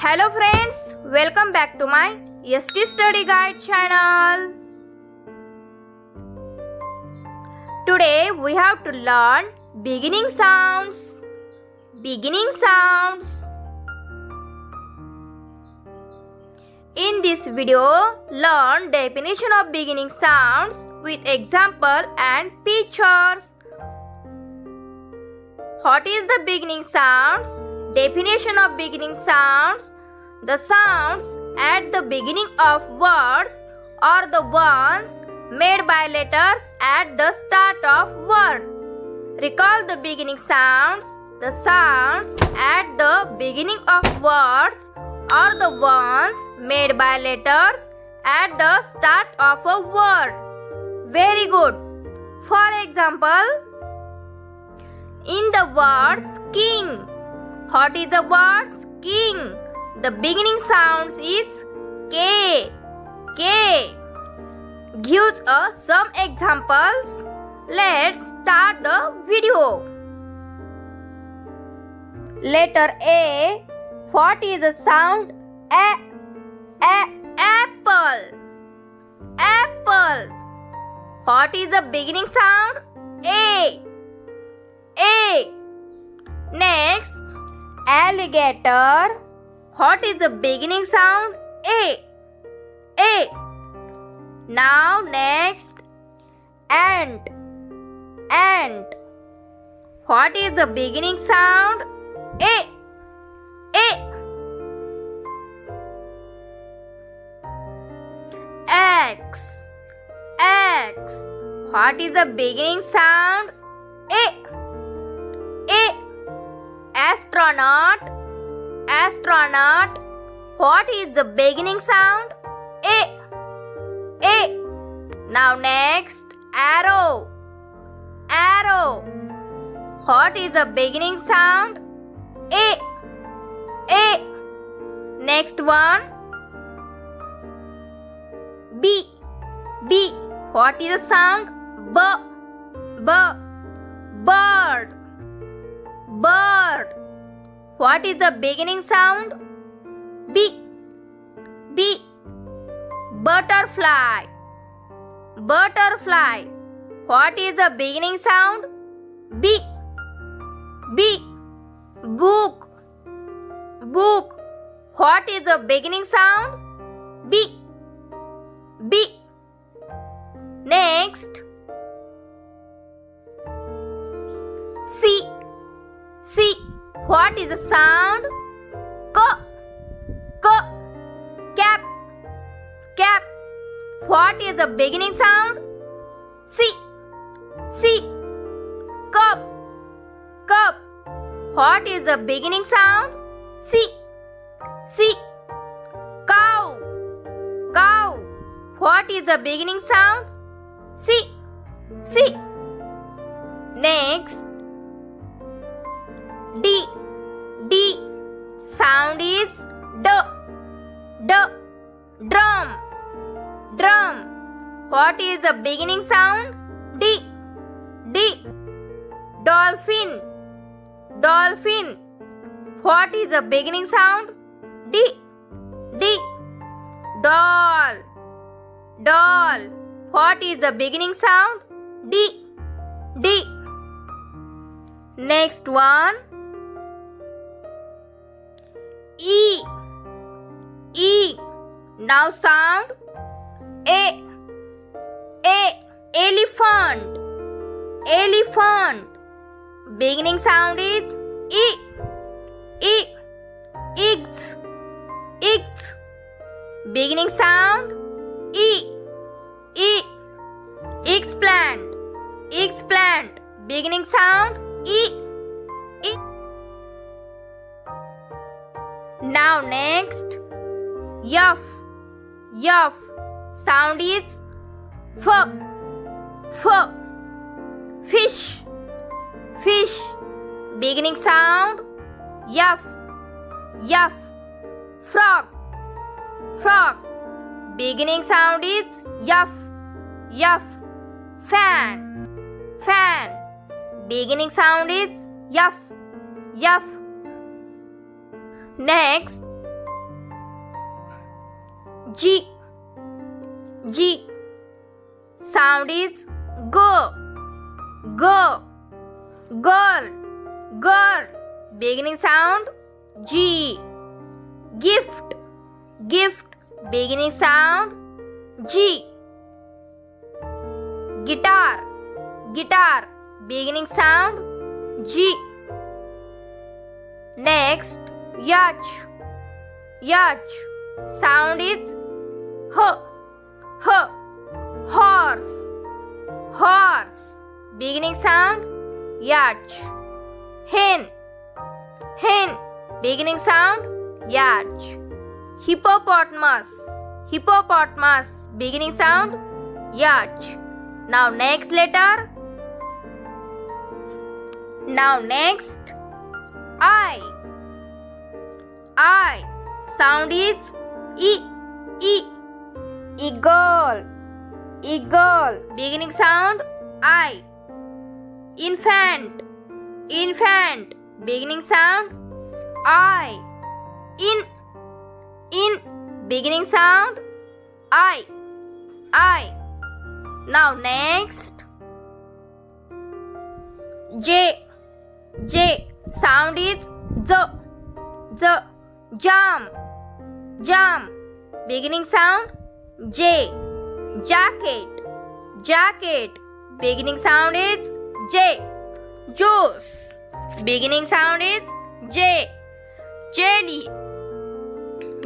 Hello friends, welcome back to my ST Study Guide channel. Today we have to learn beginning sounds. Beginning sounds. In this video, learn definition of beginning sounds with example and pictures. What is the beginning sounds? Definition of beginning sounds. The sounds at the beginning of words are the ones made by letters at the start of word. Recall the beginning sounds. The sounds at the beginning of words are the ones made by letters at the start of a word. Very good. For example, in the words king. What is the word king? The beginning sounds is K. K. Gives us some examples. Let's start the video. Letter A. What is the sound? Apple. Apple. What is the beginning sound? A. Next, alligator. What is the beginning sound? A. Now next, ant. What is the beginning sound? A. X. What is the beginning sound? A. Astronaut. What is the beginning sound? A. Now next, arrow. What is the beginning sound? A. Next one, B. What is the sound? Bird. What is the beginning sound? B. Butterfly. What is the beginning sound? B. Book. What is the beginning sound? B. Next, C. What is the sound? Cap. What is the beginning sound? C. Cup. What is the beginning sound? C. Cow. What is the beginning sound? C. Next, D. Sound is drum. What is the beginning sound? D. Dolphin. What is the beginning sound? D. Doll. What is the beginning sound? D. Next one, E. Now sound A. Elephant. Beginning sound is E. Eggs. Beginning sound E. Eggplant. Beginning sound E. Now next, F. Sound is Fish. Beginning sound F. Frog. Beginning sound is F. Fan. Beginning sound is F. Next, G. G. Sound is G. G. Girl. Girl. Beginning sound G. Gift. Gift. Beginning sound G. Guitar. Guitar. Beginning sound G. Next, yacht. Yacht. Sound is H. H. Horse. Horse. Beginning sound yacht. Hen. Hen. Beginning sound yacht. Hippopotamus. Hippopotamus. Beginning sound yacht. Now next letter. Now next, I. I. Sound is E. E. Eagle. Eagle. Beginning sound I. Infant. Infant. Beginning sound I. In. Beginning sound I. I. Now next, J. J. Sound is Z. Z. Jam. Jam. Beginning sound J. Jacket. Jacket. Beginning sound is J. Juice. Beginning sound is J. Jelly.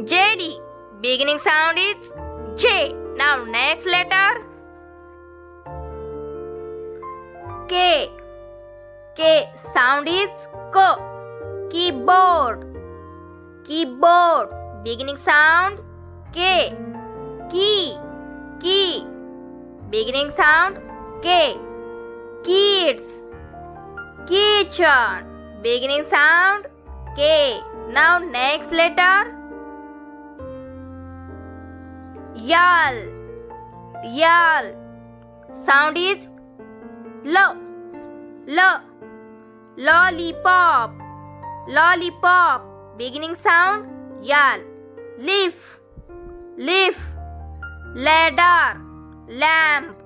Jelly. Beginning sound is J. Now next letter. K. K. Sound is K. Keyboard. Keyboard. Beginning sound K. Key. Key. Beginning sound K. Kids. Kitchen. Beginning sound K. Now next letter. Yal. Yal. Sound is L. L. Lollipop. Lollipop. Beginning sound yal. Leaf. Leaf. Ladder. Lamp.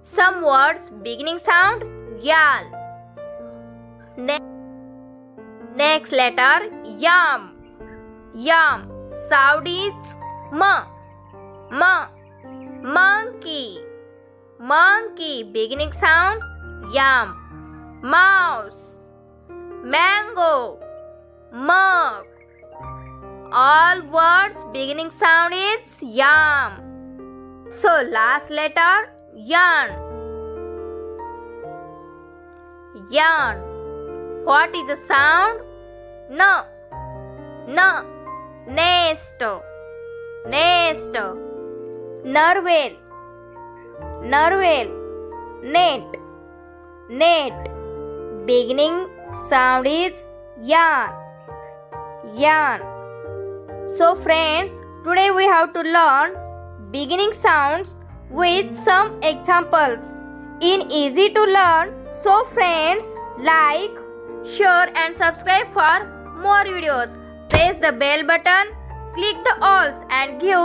Some words beginning sound yal. Next letter yam. Yam. Sound is M. M. Monkey. Monkey. Beginning sound yam. Mouse. Mango. Mug. All words beginning sound is yam. So last letter yarn. Yarn. What is the sound? N. N. Nest. Nest. Narwhal. Narwhal. Net. Net. Beginning sound is yarn. Yarn. So friends, today we have to learn beginning sounds with some examples in easy to learn. So friends, like, share and subscribe for more videos. Press the bell button, click the alls and give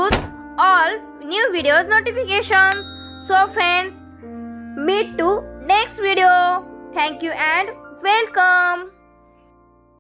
all new videos notifications. So friends, meet to next video. Thank you and welcome.